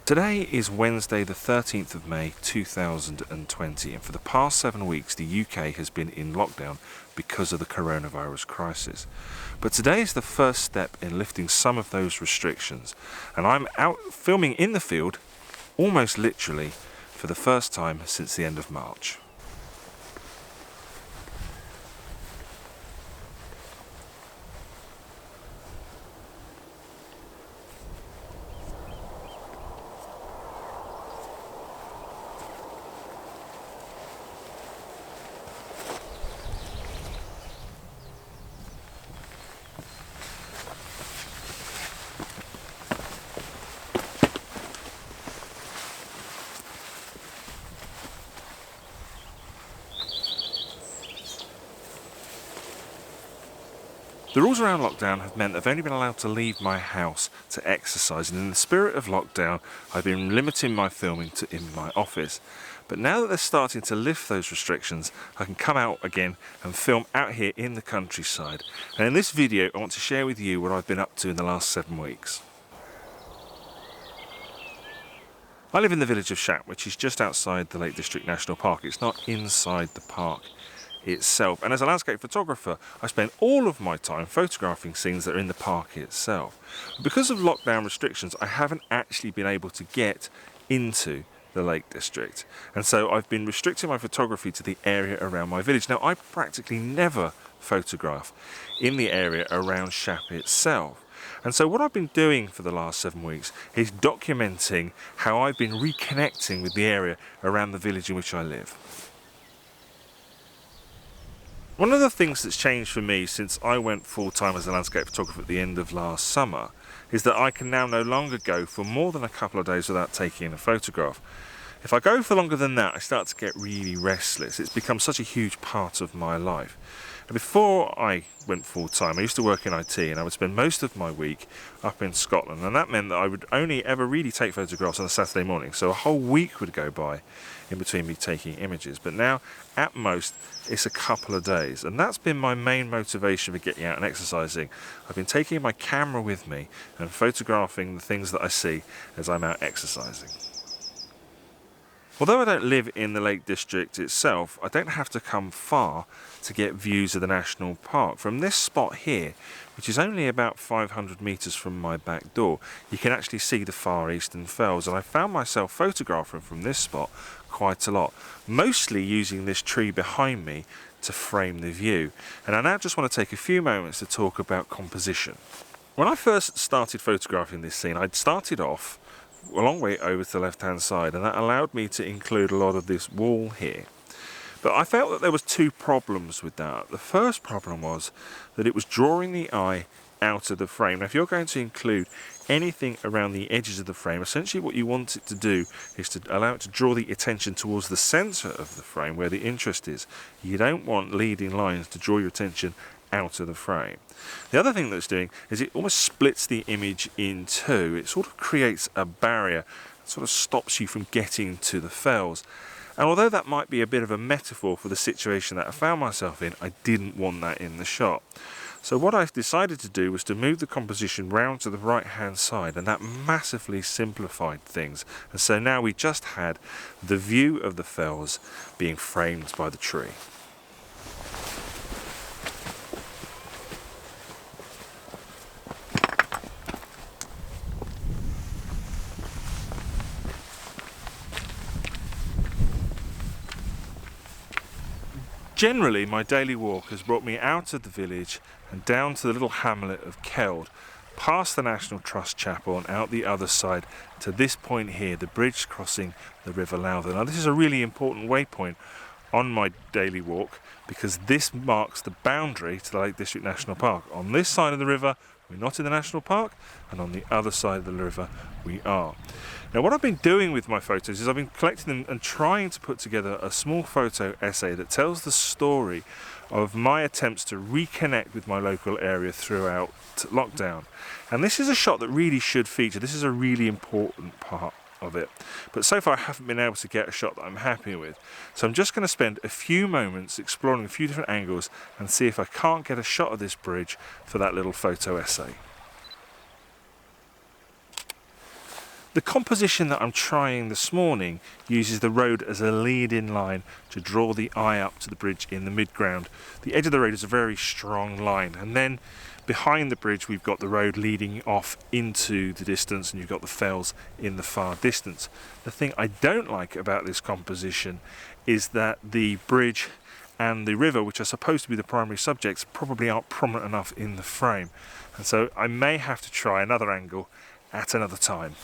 Today is Wednesday the 13th of May 2020, and for the past 7 weeks the UK has been in lockdown because of the coronavirus crisis. But today is the first step in lifting some of those restrictions, and I'm out filming in the field, almost literally, for the first time since the end of March. The rules around lockdown have meant I've only been allowed to leave my house to exercise, and in the spirit of lockdown I've been limiting my filming to in my office. But now that they're starting to lift those restrictions, I can come out again and film out here in the countryside. And in this video I want to share with you what I've been up to in the last 7 weeks. I live in the village of Shap, which is just outside the Lake District National Park. It's not inside the park itself, and as a landscape photographer I spend all of my time photographing scenes that are in the park itself. Because of lockdown restrictions I haven't actually been able to get into the Lake District, and so I've been restricting my photography to the area around my village. Now I practically never photograph in the area around Shap itself, and so what I've been doing for the last 7 weeks is documenting how I've been reconnecting with the area around the village in which I live. One of the things that's changed for me since I went full-time as a landscape photographer at the end of last summer is that I can now no longer go for more than a couple of days without taking a photograph. If I go for longer than that, I start to get really restless. It's become such a huge part of my life. And before I went full-time, I used to work in IT, and I would spend most of my week up in Scotland, and that meant that I would only ever really take photographs on a Saturday morning, so a whole week would go by in between me taking images. But now, at most, it's a couple of days, and that's been my main motivation for getting out and exercising. I've been taking my camera with me and photographing the things that I see as I'm out exercising. Although I don't live in the Lake District itself, I don't have to come far to get views of the national park. From this spot here, which is only about 500 metres from my back door, you can actually see the far eastern fells, and I found myself photographing from this spot quite a lot, mostly using this tree behind me to frame the view. And I now just want to take a few moments to talk about composition. When I first started photographing this scene, I'd started off a long way over to the left hand side, and that allowed me to include a lot of this wall here. But I felt that there was two problems with that. The first problem was that it was drawing the eye out of the frame. Now if you're going to include anything around the edges of the frame, essentially what you want it to do is to allow it to draw the attention towards the centre of the frame where the interest is. You don't want leading lines to draw your attention out of the frame. The other thing that it's doing is it almost splits the image in two. It sort of creates a barrier, sort of stops you from getting to the fells. And although that might be a bit of a metaphor for the situation that I found myself in, I didn't want that in the shot. So what I decided to do was to move the composition round to the right hand side, and that massively simplified things. And so now we just had the view of the fells being framed by the tree. Generally, my daily walk has brought me out of the village and down to the little hamlet of Keld, past the National Trust Chapel and out the other side to this point here, the bridge crossing the River Lowther. Now this is a really important waypoint on my daily walk because this marks the boundary to the Lake District National Park. On this side of the river we're not in the national park, and on the other side of the river we are. Now what I've been doing with my photos is I've been collecting them and trying to put together a small photo essay that tells the story of my attempts to reconnect with my local area throughout lockdown. And this is a shot that really should feature. This is a really important part of it. But so far I haven't been able to get a shot that I'm happy with. So I'm just going to spend a few moments exploring a few different angles and see if I can't get a shot of this bridge for that little photo essay. The composition that I'm trying this morning uses the road as a lead-in line to draw the eye up to the bridge in the midground. The edge of the road is a very strong line, and then behind the bridge we've got the road leading off into the distance, and you've got the fells in the far distance. The thing I don't like about this composition is that the bridge and the river, which are supposed to be the primary subjects, probably aren't prominent enough in the frame, and so I may have to try another angle at another time.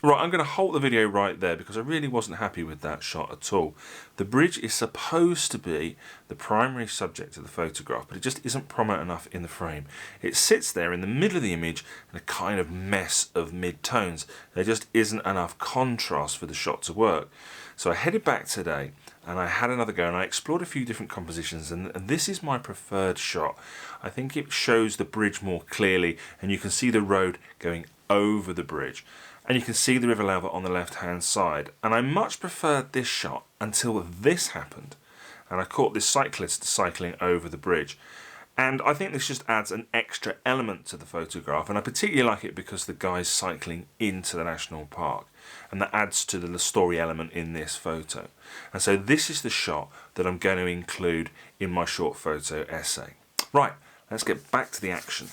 Right, I'm going to halt the video right there because I really wasn't happy with that shot at all. The bridge is supposed to be the primary subject of the photograph, but it just isn't prominent enough in the frame. It sits there in the middle of the image in a kind of mess of mid-tones. There just isn't enough contrast for the shot to work. So I headed back today and I had another go and I explored a few different compositions, and this is my preferred shot. I think it shows the bridge more clearly and you can see the road going over the bridge. And you can see the river level on the left hand side, and I much preferred this shot until this happened and I caught this cyclist cycling over the bridge, and I think this just adds an extra element to the photograph, and I particularly like it because the guy's cycling into the national park, and that adds to the story element in this photo. And so this is the shot that I'm going to include in my short photo essay. Right, let's get back to the action.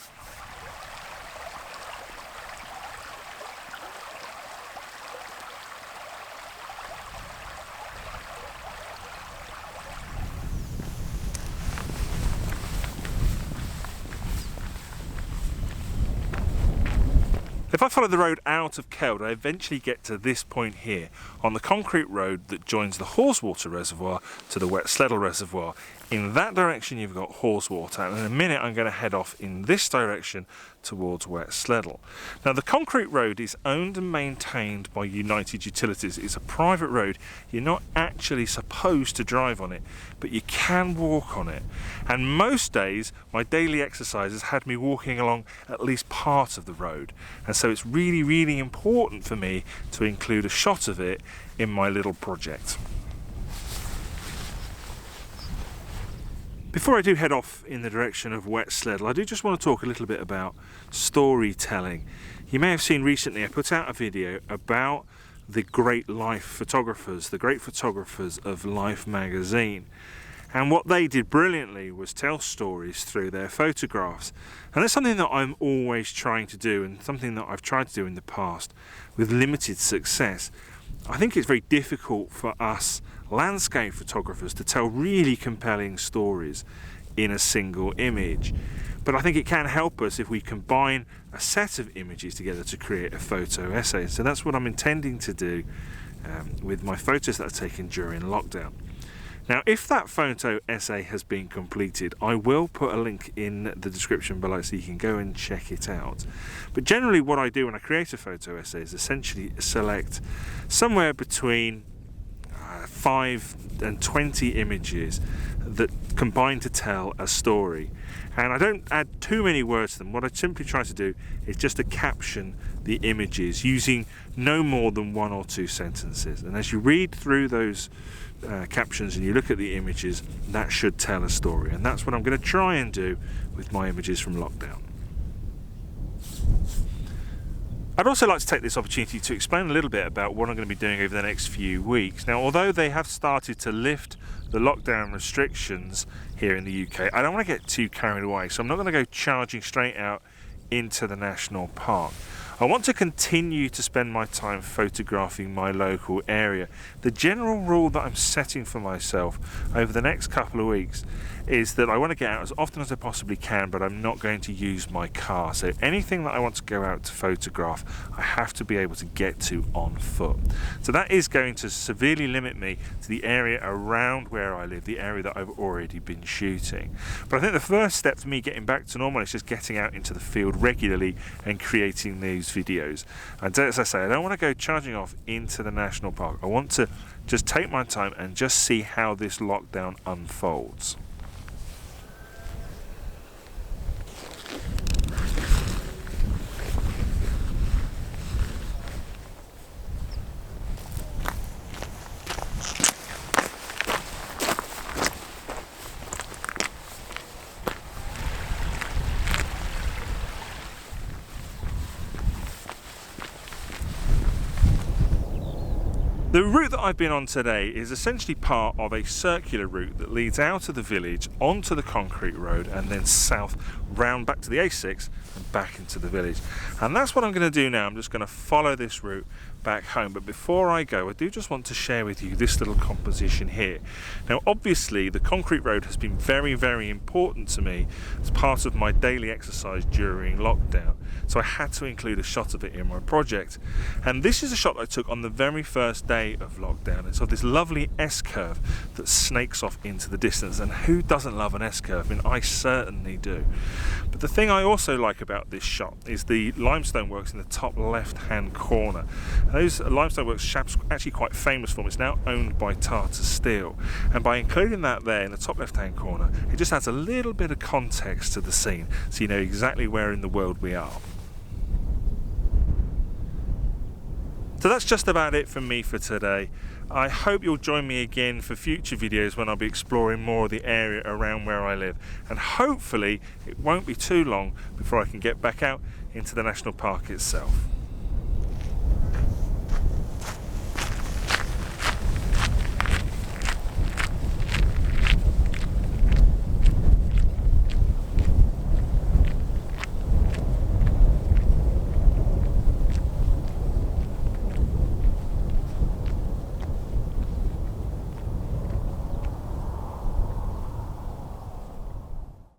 If I follow the road out of Keld, I eventually get to this point here on the concrete road that joins the Haweswater Reservoir to the Wet Sleddle Reservoir. In that direction you've got Haweswater, and in a minute I'm going to head off in this direction towards Wet Sleddle. Now the concrete road is owned and maintained by United Utilities. It's a private road. You're not actually supposed to drive on it, but you can walk on it. And most days my daily exercise has had me walking along at least part of the road, and so it's really, really important for me to include a shot of it in my little project. Before I do head off in the direction of Wet Sleddle, I do just want to talk a little bit about storytelling. You may have seen recently I put out a video about the great life photographers, the great photographers of Life magazine. And what they did brilliantly was tell stories through their photographs. And that's something that I'm always trying to do, and something that I've tried to do in the past with limited success. I think it's very difficult for us landscape photographers to tell really compelling stories in a single image. But I think it can help us if we combine a set of images together to create a photo essay. So that's what I'm intending to do with my photos that I've taken during lockdown. Now, if that photo essay has been completed, I will put a link in the description below so you can go and check it out. But generally what I do when I create a photo essay is essentially select somewhere between 5 and 20 images that combine to tell a story. And I don't add too many words to them. What I simply try to do is just to caption the images using no more than 1 or 2 sentences. And as you read through those captions and you look at the images, that should tell a story. And that's what I'm going to try and do with my images from lockdown. I'd also like to take this opportunity to explain a little bit about what I'm going to be doing over the next few weeks. Now, although they have started to lift the lockdown restrictions here in the UK, I don't want to get too carried away, so I'm not going to go charging straight out into the national park. I want to continue to spend my time photographing my local area. The general rule that I'm setting for myself over the next couple of weeks is that I want to get out as often as I possibly can, but I'm not going to use my car. So anything that I want to go out to photograph, I have to be able to get to on foot. So that is going to severely limit me to the area around where I live, the area that I've already been shooting. But I think the first step for me getting back to normal is just getting out into the field regularly and creating these videos. And as I say, I don't want to go charging off into the national park. I want to just take my time and just see how this lockdown unfolds. The route that I've been on today is essentially part of a circular route that leads out of the village onto the concrete road and then south round back to the A6 and back into the village. And that's what I'm going to do now. I'm just going to follow this route back home. But before I go, I do just want to share with you this little composition here. Now obviously the concrete road has been very, very important to me as part of my daily exercise during lockdown. So I had to include a shot of it in my project. And this is a shot I took on the very first day of lockdown. It's of this lovely S-curve that snakes off into the distance. And who doesn't love an S-curve? I mean, I certainly do. But the thing I also like about this shot is the limestone works in the top left-hand corner. And those limestone works Shap's actually quite famous for. It's now owned by Tata Steel. And by including that there in the top left-hand corner, it just adds a little bit of context to the scene, so you know exactly where in the world we are. So that's just about it from me for today. I hope you'll join me again for future videos when I'll be exploring more of the area around where I live. And hopefully it won't be too long before I can get back out into the national park itself.